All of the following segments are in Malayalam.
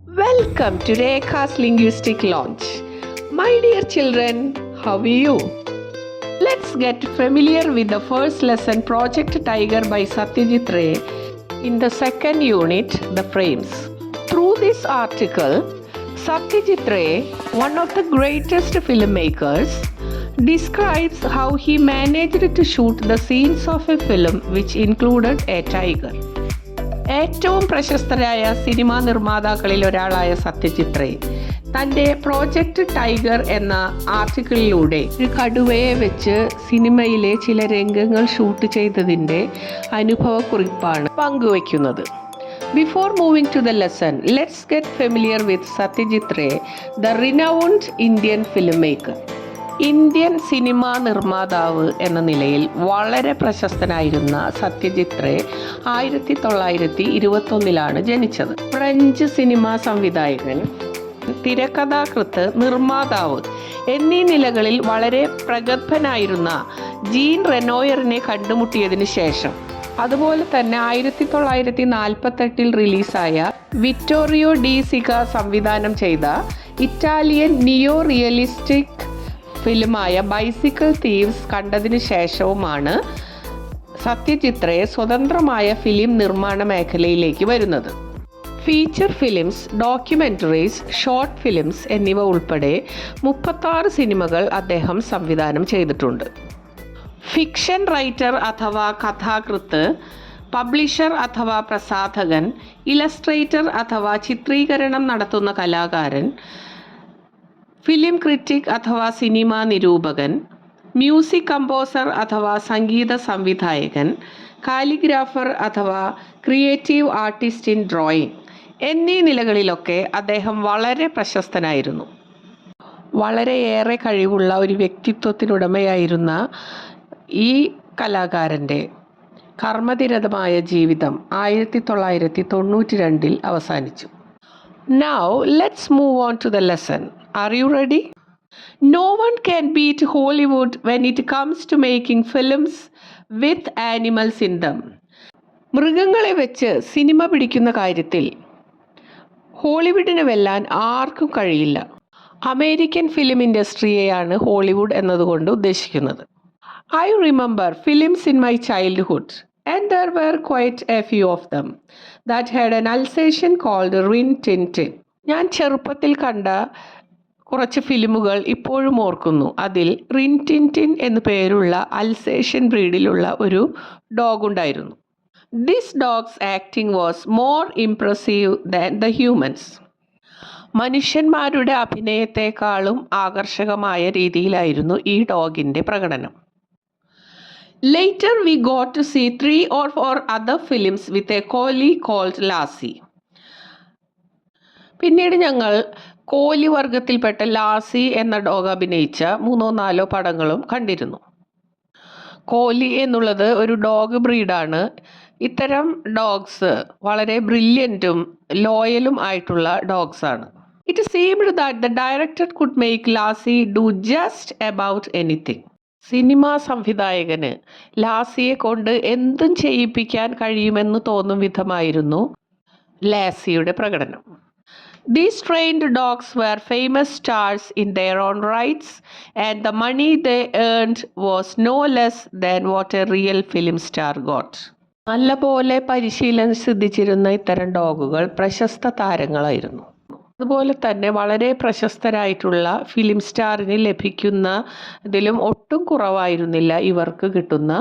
Welcome to Rekha's Linguistic Launch. My dear children, how are you? Let's get familiar with the first lesson, Project Tiger by Satyajit Ray, in the second unit, The Frames. Through this article, Satyajit Ray, one of the greatest filmmakers, describes how he managed to shoot the scenes of a film which included a tiger. ഏറ്റവും പ്രശസ്തരായ സിനിമാ നിർമ്മാതാക്കളിൽ ഒരാളായ സത്യജിത് റേ തൻ്റെ പ്രോജക്റ്റ് ടൈഗർ എന്ന ആർട്ടിക്കിളിലൂടെ ഒരു കടുവയെ വെച്ച് സിനിമയിലെ ചില രംഗങ്ങൾ ഷൂട്ട് ചെയ്തതിൻ്റെ അനുഭവക്കുറിപ്പാണ് പങ്കുവയ്ക്കുന്നത്. Before moving to the lesson, let's get familiar with Satyajit Ray, the renowned Indian filmmaker. Indian cinema നിർമ്മാതാവ് എന്ന നിലയിൽ വളരെ പ്രശസ്തനായിരുന്ന സത്യജിത് റേ 1921 ജനിച്ചത്. ഫ്രഞ്ച് സിനിമാ സംവിധായകൻ, തിരക്കഥാകൃത്ത്, നിർമ്മാതാവ് എന്നീ നിലകളിൽ വളരെ പ്രഗത്ഭനായിരുന്ന ജീൻ റെനോയറിനെ കണ്ടുമുട്ടിയതിനു ശേഷം, അതുപോലെ തന്നെ 1948 റിലീസായ വിറ്റോറിയോ ഡി സിക സംവിധാനം ചെയ്ത ഇറ്റാലിയൻ നിയോ റിയലിസ്റ്റിക് ഫിലിമായ ബൈസിക്കിൾ തീവ്സ് കണ്ടതിന് ശേഷവുമാണ് സത്യജിത് റേ സ്വതന്ത്രമായ ഫിലിം നിർമ്മാണ മേഖലയിലേക്ക് വരുന്നത്. Feature films, documentaries, short films എന്നിവ ഉൾപ്പെടെ 36 സിനിമകൾ അദ്ദേഹം സംവിധാനം ചെയ്തിട്ടുണ്ട്. ഫിക്ഷൻ റൈറ്റർ അഥവാ കഥാകൃത്ത്, പബ്ലിഷർ അഥവാ പ്രസാധകൻ, ഇലസ്ട്രേറ്റർ അഥവാ ചിത്രീകരണം നടത്തുന്ന കലാകാരൻ, ഫിലിം ക്രിറ്റിക് അഥവാ സിനിമാ നിരൂപകൻ, മ്യൂസിക് കമ്പോസർ അഥവാ സംഗീത സംവിധായകൻ, കാലിഗ്രാഫർ അഥവാ ക്രിയേറ്റീവ് ആർട്ടിസ്റ്റ് ഇൻ ഡ്രോയിങ് എന്നീ നിലകളിലൊക്കെ അദ്ദേഹം വളരെ പ്രശസ്തനായിരുന്നു. വളരെയേറെ കഴിവുള്ള ഒരു വ്യക്തിത്വത്തിനുടമയായിരുന്ന ഈ കലാകാരൻ്റെ കർമ്മനിരതമായ ജീവിതം 1992 അവസാനിച്ചു. Now let's move on to the lesson. Are you ready? No one can beat Hollywood when it comes to making films with animals in them. മൃഗങ്ങളെ വെച്ച് സിനിമ പിടിക്കുന്ന കാര്യത്തിൽ ഹോളിവുഡിനെ വെല്ലാൻ ആർക്കും കഴിയില്ല. അമേരിക്കൻ ഫിലിം ഇൻഡസ്ട്രിയെയാണ് ഹോളിവുഡ് എന്നതുകൊണ്ട് ഉദ്ദേശിക്കുന്നത്. I remember films in my childhood, and there were quite a few of them that had an Alsatian called Rin Tin Tin. ഞാൻ ചെറുപ്പത്തിൽ കണ്ട കുറച്ച് ഫിലിമുകൾ ഇപ്പോഴും ഓർക്കുന്നു. അതിൽ റിൻ ടിൻ ടിൻ എന്നു പേരുള്ള അൽസേഷ്യൻ ബ്രീഡിലുള്ള ഒരു ഡോഗ് ഉണ്ടായിരുന്നു. This dogs acting was more impressive than the humans. മനുഷ്യന്മാരുടെ അഭിനയത്തെക്കാളും ആകർഷകമായ രീതിയിലായിരുന്നു ഈ ഡോഗിൻ്റെ പ്രകടനം. Later we got to see 3 or 4 other films with a collie called Lassie. പിന്നീട് ഞങ്ങൾ കോലി വർഗത്തിൽപ്പെട്ട ലാസി എന്ന ഡോഗ് അഭിനയിച്ച 3-4 പടങ്ങളും കണ്ടിരുന്നു. കോലി എന്നുള്ളത് ഒരു ഡോഗ് ബ്രീഡാണ്. ഇത്തരം ഡോഗ്സ് വളരെ ബ്രില്യൻറ്റും ലോയലും ആയിട്ടുള്ള ഡോഗ്സാണ്. It seemed that the director could make Lassie do just about anything. സിനിമാ സംവിധായകന് ലാസിയെ കൊണ്ട് എന്തും ചെയ്യിപ്പിക്കാൻ കഴിയുമെന്ന് തോന്നും വിധമായിരുന്നു ലാസിയുടെ പ്രകടനം. These trained dogs were famous stars in their own rights, and the money they earned was no less than what a real film star got. നല്ലപോലെ പരിശീലനം സിദ്ധിച്ചിരുന്ന ഇത്തരം ഡോഗുകൾ പ്രശസ്ത താരങ്ങളായിരുന്നു. അതുപോലെ തന്നെ വളരെ പ്രശസ്തരായിട്ടുള്ള ഫിലിം സ്റ്റാറിന് ലഭിക്കുന്ന ഇതിലും ഒട്ടും കുറവായിരുന്നില്ല ഇവർക്ക് കിട്ടുന്ന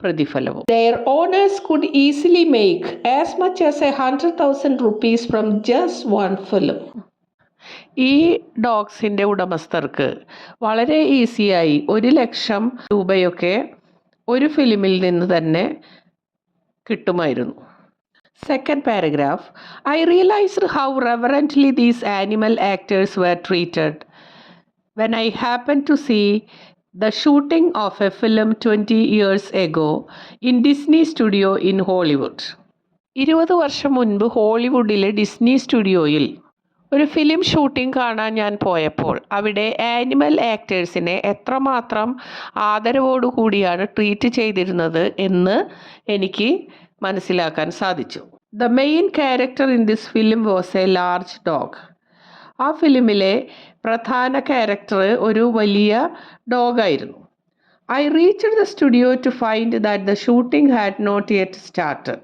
പ്രതിഫലവും. Their owners could easily make as much as 100,000 rupees from just one film. ഈ ഡോഗ്സിൻ്റെ ഉടമസ്ഥർക്ക് വളരെ ഈസിയായി 1,00,000 രൂപയൊക്കെ ഒരു ഫിലിമിൽ നിന്ന് തന്നെ കിട്ടുമായിരുന്നു. Second paragraph, I realized how reverently these animal actors were treated when I happened to see the shooting of a film 20 years ago in Disney Studio in Hollywood. 20 വർഷം മുൻപ് ഹോളിവുഡിലെ ഡിസ്നി സ്റ്റുഡിയോയിൽ ഒരു ഫിലിം ഷൂട്ടിംഗ് കാണാൻ ഞാൻ പോയപ്പോൾ അവിടെ ആനിമൽ ആക്ടേഴ്സിനെ എത്രമാത്രം ആദരവോടുകൂടിയാണ് ട്രീറ്റ് ചെയ്തിരുന്നത് എന്ന് എനിക്ക് മനസ്സിലാക്കാൻ സാധിച്ചു. The main character in this film was a large dog. ആ ഫിലിമിലെ പ്രധാന ക്യാരക്ടർ ഒരു വലിയ ഡോഗായിരുന്നു. I reached the studio to find that the shooting had not yet started.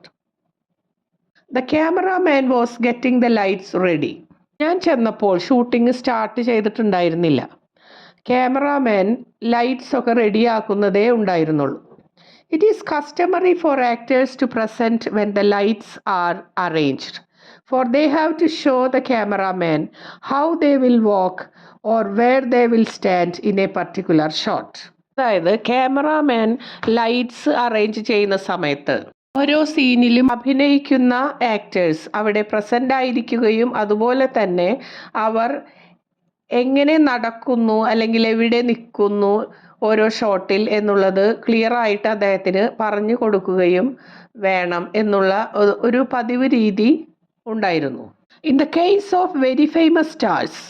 The cameraman was getting the lights ready. ഞാൻ ചെന്നപ്പോൾ ഷൂട്ടിംഗ് സ്റ്റാർട്ട് ചെയ്തിട്ടുണ്ടായിരുന്നില്ല. ക്യാമറാമാൻ ലൈറ്റ്സ് ഒക്കെ റെഡിയാക്കുന്നതേ ഉണ്ടായിരുന്നുള്ളൂ. It is customary for actors to present when the lights are arranged, for they have to show the cameraman how they will walk or where they will stand in a particular shot. അതായത് ക്യാമറാമാൻ ലൈറ്റ്സ് അറേഞ്ച് ചെയ്യുന്ന സമയത്ത് ഓരോ സീനിലും അഭിനയിക്കുന്ന ആക്ടേഴ്സ് അവിടെ പ്രസൻ്റ് ആയിരിക്കുകയും അതുപോലെ തന്നെ അവർ എങ്ങനെ നടക്കുന്നു അല്ലെങ്കിൽ എവിടെ നിൽക്കുന്നു ഓരോ ഷോട്ടിൽ എന്നുള്ളത് ക്ലിയർ ആയിട്ട് അദ്ദേഹത്തിന് പറഞ്ഞു കൊടുക്കുകയും വേണം എന്നുള്ള ഒരു പതിവ് രീതി ഉണ്ടായിരുന്നു. In the case of very famous stars,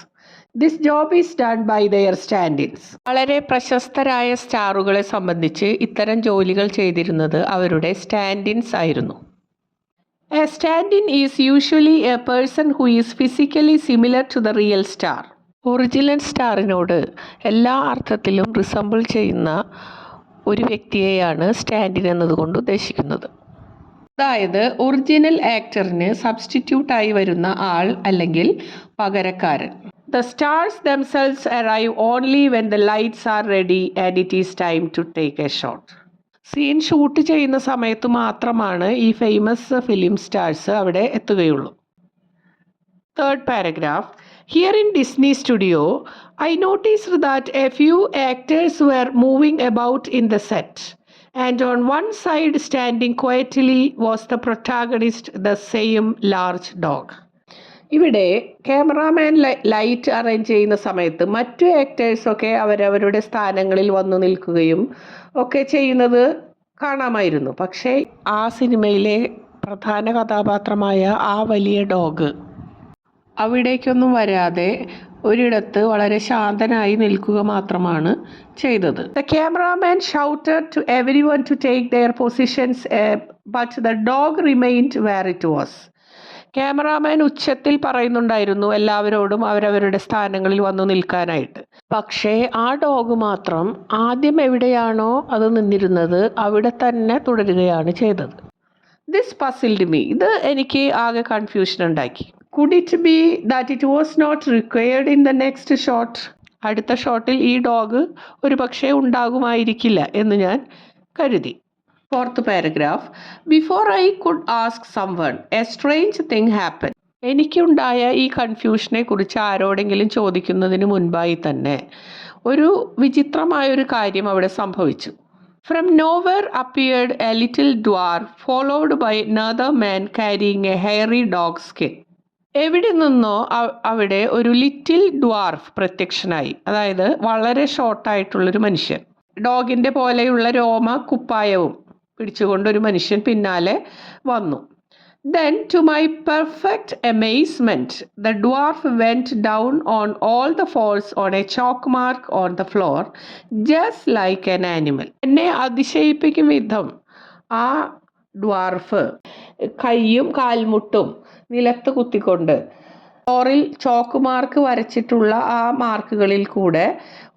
this job is done by their standins. വളരെ പ്രശസ്തരായ സ്റ്റാറുകളെ സംബന്ധിച്ച് ഇത്തരം ജോലികൾ ചെയ്തിരുന്നത് അവരുടെ സ്റ്റാൻഡിൻസ് ആയിരുന്നു. A stand in is usually a person who is physically similar to the real star. Original സ്റ്റാറിനോട് എല്ലാ അർത്ഥത്തിലും റിസംബിൾ ചെയ്യുന്ന ഒരു വ്യക്തിയെയാണ് സ്റ്റാൻഡിൻ എന്നതുകൊണ്ട് ഉദ്ദേശിക്കുന്നത്. അതായത് ഒറിജിനൽ ആക്ടറിന് സബ്സ്റ്റിറ്റ്യൂട്ടായി വരുന്ന ആൾ അല്ലെങ്കിൽ പകരക്കാരൻ. The stars themselves arrive only when the lights are ready and it is time to take a shot. Scene shoot ചെയ്യുന്ന സമയത്ത് മാത്രമാണ് ഈ ഫേമസ് ഫിലിം സ്റ്റാർസ് അവിടെ എത്തുകയുള്ളൂ. Third paragraph. Here in Disney Studio, I noticed that a few actors were moving about in the set, and on one side standing quietly was the protagonist, the same large dog. ഇവിടെ ക്യാമറാമാൻ ലൈറ്റ് അറേഞ്ച് ചെയ്യുന്ന സമയത്ത് മറ്റു ആക്ടേഴ്സൊക്കെ അവരവരുടെ സ്ഥാനങ്ങളിൽ വന്നു നിൽക്കുകയും ഒക്കെ ചെയ്യുന്നത് കാണാമായിരുന്നു. പക്ഷേ ആ സിനിമയിലെ പ്രധാന കഥാപാത്രമായ ആ വലിയ ഡോഗ് അവിടേക്കൊന്നും വരാതെ ഒരിടത്ത് വളരെ ശാന്തനായി നിൽക്കുക മാത്രമാണ് ചെയ്തത്. The cameraman shouted to everyone to take their positions, but the dog remained where it was. Cameraman ഉച്ചത്തിൽ പറയുന്നുണ്ടായിരുന്നു എല്ലാവരോടും അവരവരുടെ സ്ഥാനങ്ങളിൽ വന്നു നിൽക്കാനായിട്ട്. പക്ഷേ ആ ഡോഗ് മാത്രം ആദ്യം എവിടെയാണോ അത് നിന്നിരുന്നത് അവിടെ തന്നെ തുടരുകയാണ് ചെയ്തത്. This puzzled me. ഇത് എനിക്ക് ആകെ കൺഫ്യൂഷൻ ഉണ്ടാക്കി. Could it be that it was not required in the next shot? അടുത്ത ഷോട്ടിൽ ഈ ഡോഗ് ഒരു പക്ഷേ ഉണ്ടാകുമായിരിക്കില്ല എന്ന് ഞാൻ കരുതി. Fourth paragraph. Before I could ask someone, a strange thing happened. എനിക്കുണ്ടായ ഈ കൺഫ്യൂഷനെ കുറിച്ച് ആരോടെങ്കിലും ചോദിക്കുന്നതിന് മുൻപായി തന്നെ ഒരു വിചിത്രമായൊരു കാര്യം അവിടെ സംഭവിച്ചു. From nowhere appeared a little dwarf followed by another man carrying a hairy dog skin. എവിടെ നിന്നോ അവിടെ ഒരു ലിറ്റിൽ ഡ്വാർഫ് പ്രത്യക്ഷനായി. അതായത് വളരെ ഷോർട്ടായിട്ടുള്ളൊരു മനുഷ്യൻ, ഡോഗിൻ്റെ പോലെയുള്ള രോമ കുപ്പായവും പിടിച്ചുകൊണ്ടൊരു മനുഷ്യൻ പിന്നാലെ വന്നു. Then to my perfect amazement, the dwarf went down on all the fours on a chalk mark on the floor, just like an animal. എന്നെ അതിശയിപ്പിക്കും വിധം ആ ഡ്വാർഫ് കൈയും കാൽമുട്ടും നിലത്ത് കുത്തിക്കൊണ്ട് ഫ്ലോറിൽ ചോക്ക് മാർക്ക് വരച്ചിട്ടുള്ള ആ മാർക്കുകളിൽ കൂടെ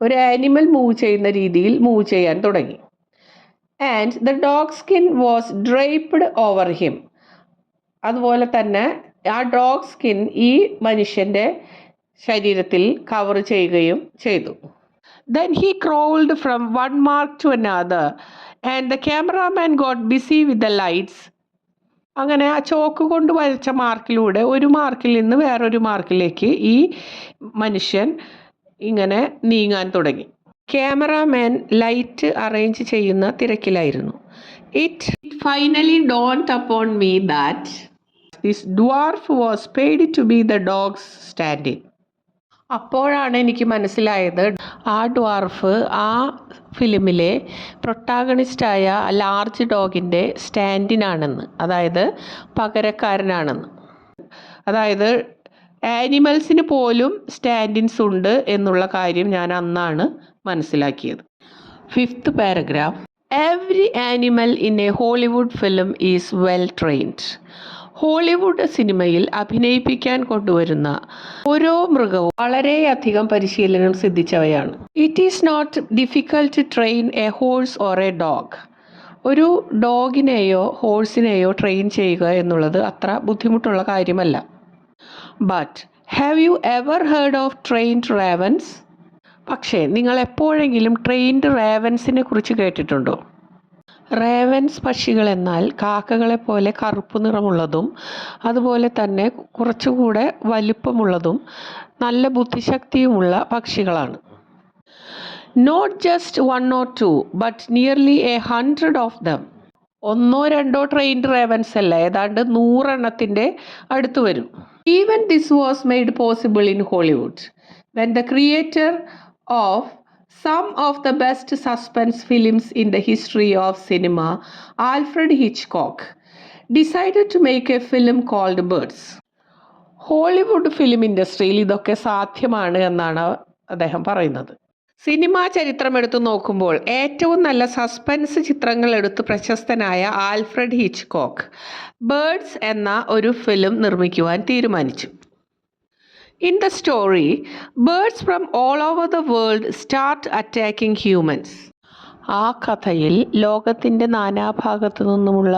ഒരു ആനിമൽ മൂവ് ചെയ്യുന്ന രീതിയിൽ മൂവ് ചെയ്യാൻ തുടങ്ങി. And the dog skin was draped over him. അതുപോലെ തന്നെ ആ ഡോഗ് സ്കിൻ ഈ മനുഷ്യൻ്റെ ശരീരത്തിൽ കവർ ചെയ്യുകയും ചെയ്തു. Then he crawled from one mark to another and the cameraman got busy with the lights. അങ്ങനെ ആ ചോക്ക് കൊണ്ട് വരച്ച മാർക്കിലൂടെ ഒരു മാർക്കിൽ നിന്ന് വേറൊരു മാർക്കിലേക്ക് ഈ മനുഷ്യൻ ഇങ്ങനെ നീങ്ങാൻ തുടങ്ങി. ക്യാമറാമാൻ ലൈറ്റ് അറേഞ്ച് ചെയ്യുന്ന തിരക്കിലായിരുന്നു. It finally dawned upon me that this dwarf was paid to be the dog's stand-in. അപ്പോഴാണ് എനിക്ക് മനസ്സിലായത് ആ ഡ്വാർഫ് ആ ഫിലിമിലെ പ്രൊട്ടാഗണിസ്റ്റായ ലാർജ് ഡോഗിൻ്റെ സ്റ്റാൻഡിനാണെന്ന്, അതായത് പകരക്കാരനാണെന്ന്. അതായത് ആനിമൽസിന് പോലും സ്റ്റാൻഡിൻസ് ഉണ്ട് എന്നുള്ള കാര്യം ഞാൻ അന്നാണ് മനസ്സിലാക്കിയത്. Fifth paragraph. Every animal in a Hollywood film is well trained. Hollywood സിനിമയിൽ അഭിനയിപ്പിക്കാൻ കൊണ്ടുവരുന്ന ഓരോ മൃഗവും വളരെയധികം പരിശീലനം സിദ്ധിച്ചവയാണ്. It is not difficult to train a horse or a dog. ഒരു ഡോഗിനെയോ ഹോഴ്സിനെയോ ട്രെയിൻ ചെയ്യുക എന്നുള്ളത് അത്ര ബുദ്ധിമുട്ടുള്ള കാര്യമല്ല. But have you ever heard of trained ravens? പക്ഷേ നിങ്ങൾ എപ്പോഴെങ്കിലും ട്രെയിൻഡ് റേവൻസിനെ കുറിച്ച് കേട്ടിട്ടുണ്ടോ? റേവൻസ് പക്ഷികൾ എന്നാൽ കാക്കകളെ പോലെ കറുപ്പ് നിറമുള്ളതും അതുപോലെ തന്നെ കുറച്ചുകൂടെ വലിപ്പമുള്ളതും നല്ല ബുദ്ധിശക്തിയുമുള്ള പക്ഷികളാണ്. Not just 1 or 2 but nearly 100 of them. 1-2 trained ravens അല്ല, ഏതാണ്ട് 100 എണ്ണത്തിൻ്റെ അടുത്ത് വരും. Even this was made possible in Hollywood when the creator of some of the best suspense films in the history of cinema, Alfred Hitchcock, decided to make a film called Birds. Hollywood film ഇൻഡസ്ട്രിയിൽ ഇതൊക്കെ സാധ്യമാണ് എന്നാണ് അദ്ദേഹം പറയുന്നത്. സിനിമാ ചരിത്രം എടുത്തു നോക്കുമ്പോൾ ഏറ്റവും നല്ല സസ്പെൻസ് ചിത്രങ്ങൾ എടുത്ത് പ്രശസ്തനായ ആൽഫ്രഡ് ഹിച്ച്കോക്ക് ബേർഡ്സ് എന്ന ഒരു ഫിലിം നിർമ്മിക്കുവാൻ തീരുമാനിച്ചു. In the story, birds from all over the world start attacking humans. ആ കഥയിൽ ലോകത്തിൻ്റെ നാനാഭാഗത്തു നിന്നുമുള്ള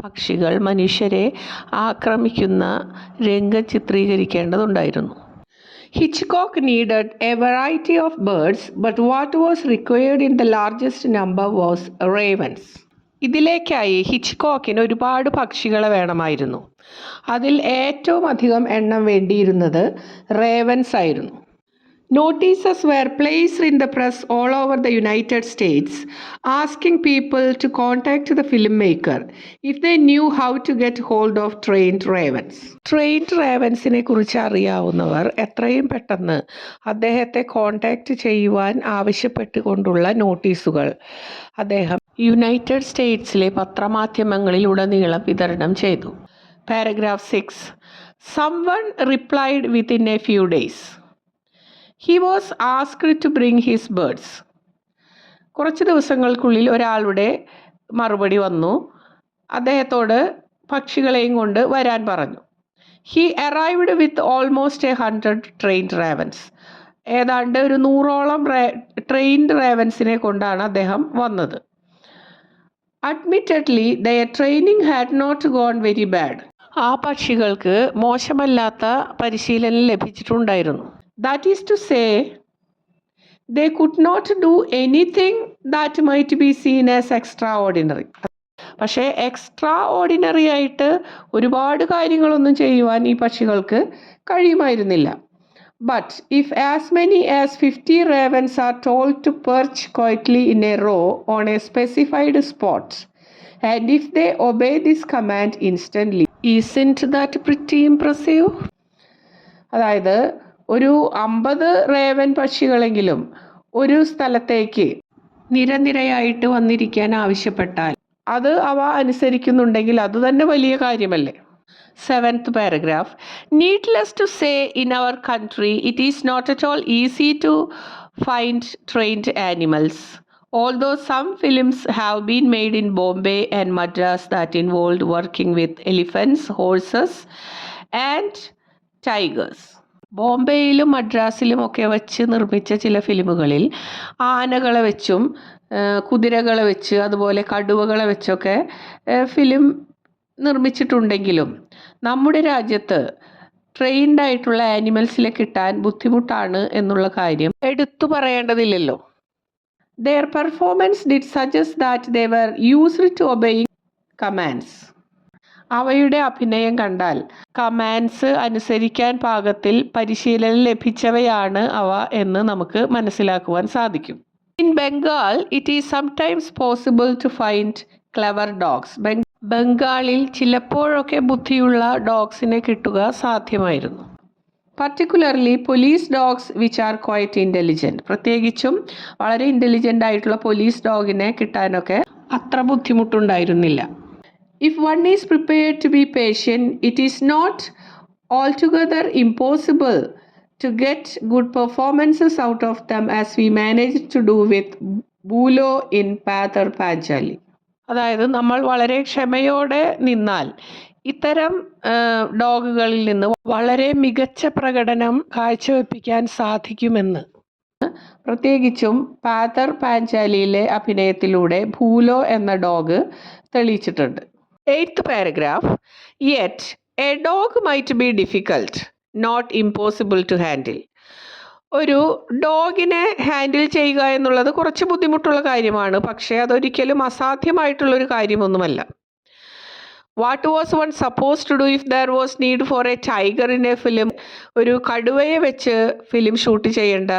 പക്ഷികൾ മനുഷ്യരെ ആക്രമിക്കുന്ന രംഗം ചിത്രീകരിക്കേണ്ടതുണ്ടായിരുന്നു. Hitchcock needed a variety of birds, but what was required in the largest number was ravens. ഇതിലേക്കായി ഹിച്ച്കോക്കിന് ഒരുപാട് പക്ഷികളെ വേണമായിരുന്നു. അതിൽ ഏറ്റവും അധികം എണ്ണം വേണ്ടിയിരുന്നത് റേവൻസ് ആയിരുന്നു. Notices were placed in the press all over the United States asking people to contact the film maker if they knew how to get hold of trained ravens. Trained റേവൻസിനെ കുറിച്ച് അറിയാവുന്നവർ എത്രയും പെട്ടെന്ന് അദ്ദേഹത്തെ കോൺടാക്റ്റ് ചെയ്യുവാൻ ആവശ്യപ്പെട്ടുകൊണ്ടുള്ള നോട്ടീസുകൾ അദ്ദേഹം യുണൈറ്റഡ് സ്റ്റേറ്റ്സിലെ പത്രമാധ്യമങ്ങളിലുടനീളം വിതരണം ചെയ്തു. Paragraph 6. Someone replied within a few days. He was asked to bring his birds. കുറച്ച് ദിവസങ്ങൾക്കുള്ളിൽ ഒരാളുടെ മറുപടി വന്നു. അദ്ദേഹത്തോട് പക്ഷികളെയും കൊണ്ട് വരാൻ പറഞ്ഞു. He arrived with almost 100 trained ravens. ഏതാണ്ട് ഒരു 100ഓളം ട്രെയിൻഡ് റേവൻസിനെ കൊണ്ടാണ് അദ്ദേഹം വന്നത്. Admittedly, their training had not gone very bad. ആ പക്ഷികൾക്ക് മോശമല്ലാത്ത പരിശീലനം ലഭിച്ചിട്ടുണ്ടായിരുന്നു. That is to say, they could not do anything that might be seen as extraordinary. പക്ഷേ എക്സ്ട്രാ ഓർഡിനറി ആയിട്ട് ഒരുപാട് കാര്യങ്ങളൊന്നും ചെയ്യുവാൻ ഈ പക്ഷികൾക്ക് കഴിയുമായിരുന്നില്ല. But if as many as 50 ravens are told to perch quietly in a row on a specified spot, and if they obey this command instantly, isn't that pretty impressive? അതായത് ഒരു 50 റേവൻ പക്ഷികളെങ്കിലും ഒരു സ്ഥലത്തേക്ക് നിരനിരയായിട്ട് വന്നിരിക്കാൻ ആവശ്യപ്പെട്ടാൽ അത് അവ അനുസരിക്കുന്നുണ്ടെങ്കിൽ അതുതന്നെ വലിയ കാര്യമല്ലേ. 7th paragraph. Needless to say, in our country, it is not at all easy to find trained animals. Although some films have been made in Bombay and Madras that involved working with elephants, horses, and tigers. ബോംബെയിലും മദ്രാസിലും ഒക്കെ വെച്ച് നിർമ്മിച്ച ചില ഫിലിമുകളിൽ ആനകളെ വെച്ചും കുതിരകളെ വെച്ച് അതുപോലെ കടുവകളെ വെച്ചൊക്കെ ഫിലിം നിർമ്മിച്ചിട്ടുണ്ടെങ്കിലും നമ്മുടെ രാജ്യത്ത് ട്രെയിൻഡ് ആയിട്ടുള്ള ആനിമൽസിനെ കിട്ടാൻ ബുദ്ധിമുട്ടാണ് എന്നുള്ള കാര്യം എടുത്തു പറയേണ്ടതില്ലല്ലോ. Their performance did suggest that they were used to obeying commands. അവയുടെ അഭിനയം കണ്ടാൽ കമാൻഡ്സ് അനുസരിക്കാൻ പാകത്തിൽ പരിശീലനം ലഭിച്ചവയാണ് അവ എന്ന് നമുക്ക് മനസ്സിലാക്കുവാൻ സാധിക്കും. In Bengal, it is sometimes possible to find clever dogs. ബംഗാളിൽ ചിലപ്പോഴൊക്കെ ബുദ്ധിയുള്ള ഡോഗ്സിനെ കിട്ടുക സാധ്യമായിരുന്നു. Particularly police dogs which are quite intelligent. പ്രത്യേകിച്ചും വളരെ ഇൻ്റലിജൻ്റ് ആയിട്ടുള്ള പോലീസ് ഡോഗിനെ കിട്ടാനൊക്കെ അത്ര ബുദ്ധിമുട്ടുണ്ടായിരുന്നില്ല. If one is prepared to be patient, it is not altogether impossible to get good performances out of them as we manage to do with Bhulo in Pather Panchali. അതായത് നമ്മൾ വളരെ ക്ഷമയോടെ നിന്നാൽ ഇത്തരം ഡോഗുകളിൽ നിന്ന് വളരെ മികച്ച പ്രകടനം കാഴ്ചവെപ്പിക്കാൻ സാധിക്കുമെന്ന് പ്രത്യേകിച്ചും പാതർ പാഞ്ചാലിയിലെ അഭിനയത്തിലൂടെ ഭൂലോ എന്ന ഡോഗ് തെളിയിച്ചിട്ടുണ്ട്. 8th paragraph. Yet a dog might be difficult not impossible to handle. ഒരു ഡോഗിനെ ഹാൻഡിൽ ചെയ്യുക എന്നുള്ളത് കുറച്ച് ബുദ്ധിമുട്ടുള്ള കാര്യമാണ്, പക്ഷേ അതൊരിക്കലും അസാധ്യമായിട്ടുള്ളൊരു കാര്യമൊന്നുമല്ല. What was one suppose to do if there was need for a tiger in a film? ഒരു കടുവയെ വെച്ച് ഫിലിം ഷൂട്ട് ചെയ്യേണ്ട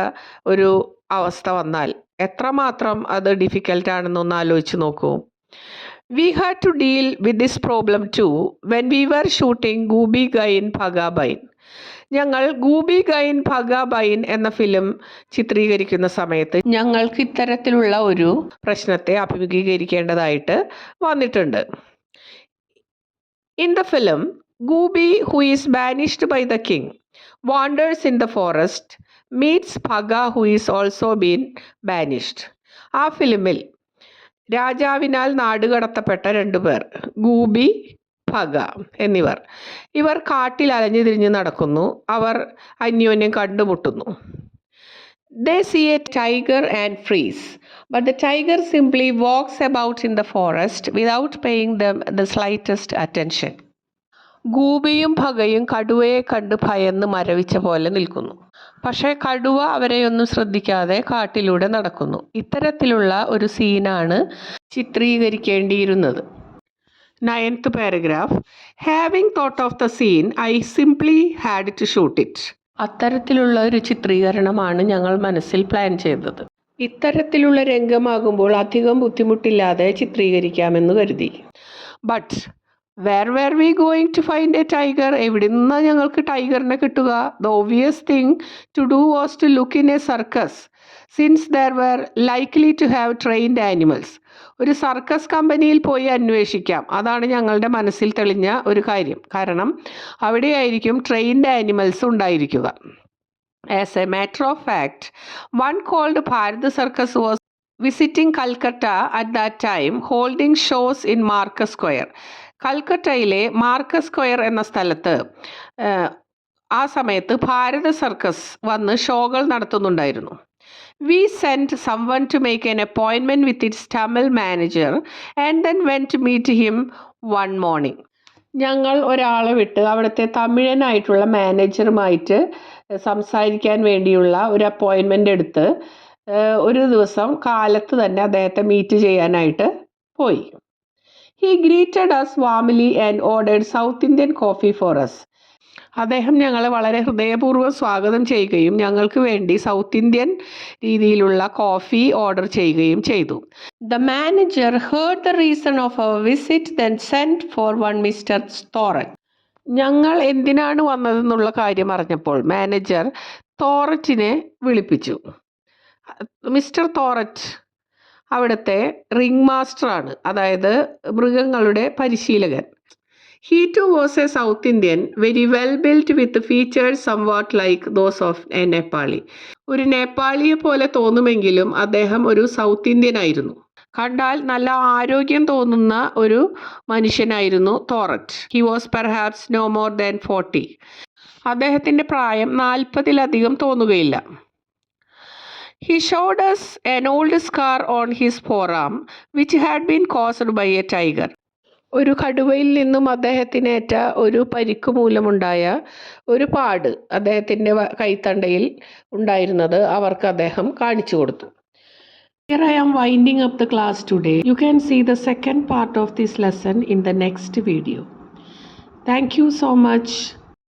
ഒരു അവസ്ഥ വന്നാൽ എത്രമാത്രം അത് ഡിഫിക്കൽട്ടാണെന്നൊന്ന് ആലോചിച്ച് നോക്കൂ. We had to deal with this problem too when we were shooting Goopy Gyne Bagha Byne. ഞങ്ങൾ ഗൂബി ഗൈൻ ഭഗാബൈൻ എന്ന ഫിലിം ചിത്രീകരിക്കുന്ന സമയത്ത് ഞങ്ങൾക്ക് ഇത്തരത്തിലുള്ള ഒരു പ്രശ്നത്തെ അഭിമുഖീകരിക്കേണ്ടതായിട്ട് വന്നിട്ടുണ്ട്. In the film, Gooby, who is banished by the king, wanders in the forest, meets Bhaga, who is also been banished. ആ ഫിലിമിൽ രാജാവിനാൽ നാടുകടത്തപ്പെട്ട 2 പേർ, ഗൂബി, ഭഗ ഇവർ കാട്ടിൽ അലഞ്ഞു തിരിഞ്ഞ് നടക്കുന്നു. അവർ അന്യോന്യം കണ്ടുമുട്ടുന്നു. They see a tiger and freeze, but the tiger simply walks about in the forest without paying them the slightest attention. ഗൂബിയും ഭഗയും കടുവയെ കണ്ട് ഭയന്ന് മരവിച്ച പോലെ നിൽക്കുന്നു. പക്ഷേ കടുവ അവരെയൊന്നും ശ്രദ്ധിക്കാതെ കാട്ടിലൂടെ നടക്കുന്നു. ഇത്തരത്തിലുള്ള ഒരു സീനാണ് ചിത്രീകരിക്കേണ്ടിയിരുന്നത്. 9th paragraph. Having thought of the scene I simply had to shoot it. അത്തരത്തിലുള്ള ഒരു ചിത്രീകരണമാണ് ഞങ്ങൾ മനസ്സിൽ പ്ലാൻ ചെയ്തത്. ഇത്തരത്തിലുള്ള രംഗമാകുമ്പോൾ അധികം ബുദ്ധിമുട്ടില്ലാതെ ചിത്രീകരിക്കാമെന്ന് കരുതി. But where were we going to find a tiger? എവിടെ നിന്നാണ് ഞങ്ങൾക്ക് ടൈഗറിനെ കിട്ടുക? The obvious thing to do was to look in a circus since there were likely to have trained animals. ഒരു സർക്കസ് കമ്പനിയിൽ പോയി അന്വേഷിക്കാം. അതാണ് ഞങ്ങളുടെ മനസ്സിൽ തെളിഞ്ഞ ഒരു കാര്യം. കാരണം അവിടെയായിരിക്കും ട്രെയിൻഡ് ആനിമൽസ് ഉണ്ടായിരിക്കുക. As a matter of fact, one called Bharat Circus was visiting Calcutta at that time, holding shows in Marcus Square. കൽക്കട്ടയിലെ മാർക്കസ് സ്ക്വയർ എന്ന സ്ഥലത്ത് ആ സമയത്ത് ഭാരത് സർക്കസ് വന്ന് ഷോകൾ നടത്തുന്നുണ്ടായിരുന്നു. We sent someone to make an appointment with its Tamil manager and then went to meet him one morning. ഞങ്ങൾ ഒരാളെ വിട്ട് അവിടുത്തെ തമിഴനായിട്ടുള്ള മാനേജറുമായിട്ട് സംസാരിക്കാൻ വേണ്ടിയുള്ള ഒരു അപ്പോയിൻമെൻ്റ് എടുത്ത് ഒരു ദിവസം കാലത്ത് തന്നെ അദ്ദേഹത്തെ മീറ്റ് ചെയ്യാനായിട്ട് പോയി. He greeted us warmly and ordered South Indian coffee for us. അദ്ദേഹം ഞങ്ങളെ വളരെ ഹൃദയപൂർവ്വം സ്വാഗതം ചെയ്യുകയും ഞങ്ങൾക്ക് വേണ്ടി സൗത്ത് ഇന്ത്യൻ രീതിയിലുള്ള കോഫി ഓർഡർ ചെയ്യുകയും ചെയ്തു. The manager heard the reason of our visit, then sent for one Mr. Thorat. ഞങ്ങൾ എന്തിനാണ് വന്നതെന്നുള്ള കാര്യം അറിഞ്ഞപ്പോൾ മാനേജർ തോററ്റിനെ വിളിപ്പിച്ചു. മിസ്റ്റർ തോററ്റ് അവിടുത്തെ റിംഗ് മാസ്റ്ററാണ്, അതായത് മൃഗങ്ങളുടെ പരിശീലകൻ. He too was a South Indian, very well built with features somewhat like those of a Nepali. ഒരു നേപ്പാളിയെ പോലെ തോന്നുമെങ്കിലും അദ്ദേഹം ഒരു സൗത്ത് ഇന്ത്യൻ ആയിരുന്നു. കണ്ടാൽ നല്ല ആരോഗ്യം തോന്നുന്ന ഒരു മനുഷ്യനായിരുന്നു തോററ്റ്. He was perhaps no more than 40. അദ്ദേഹത്തിൻ്റെ പ്രായം 40-ലധികം തോന്നുകയില്ല. He showed us an old scar on his forearm which had been caused by a tiger. ഒരു കടുവയിൽ നിന്നും അദ്ദേഹത്തിനേറ്റ ഒരു പരിക്ക് മൂലമുണ്ടായ ഒരു പാട് അദ്ദേഹത്തിൻ്റെ കൈത്തണ്ടയിൽ ഉണ്ടായിരുന്നത് അവർക്ക് അദ്ദേഹം കാണിച്ചു കൊടുത്തു. Here I am winding up the class today. You can see the second part of this lesson in the next video. Thank you so much.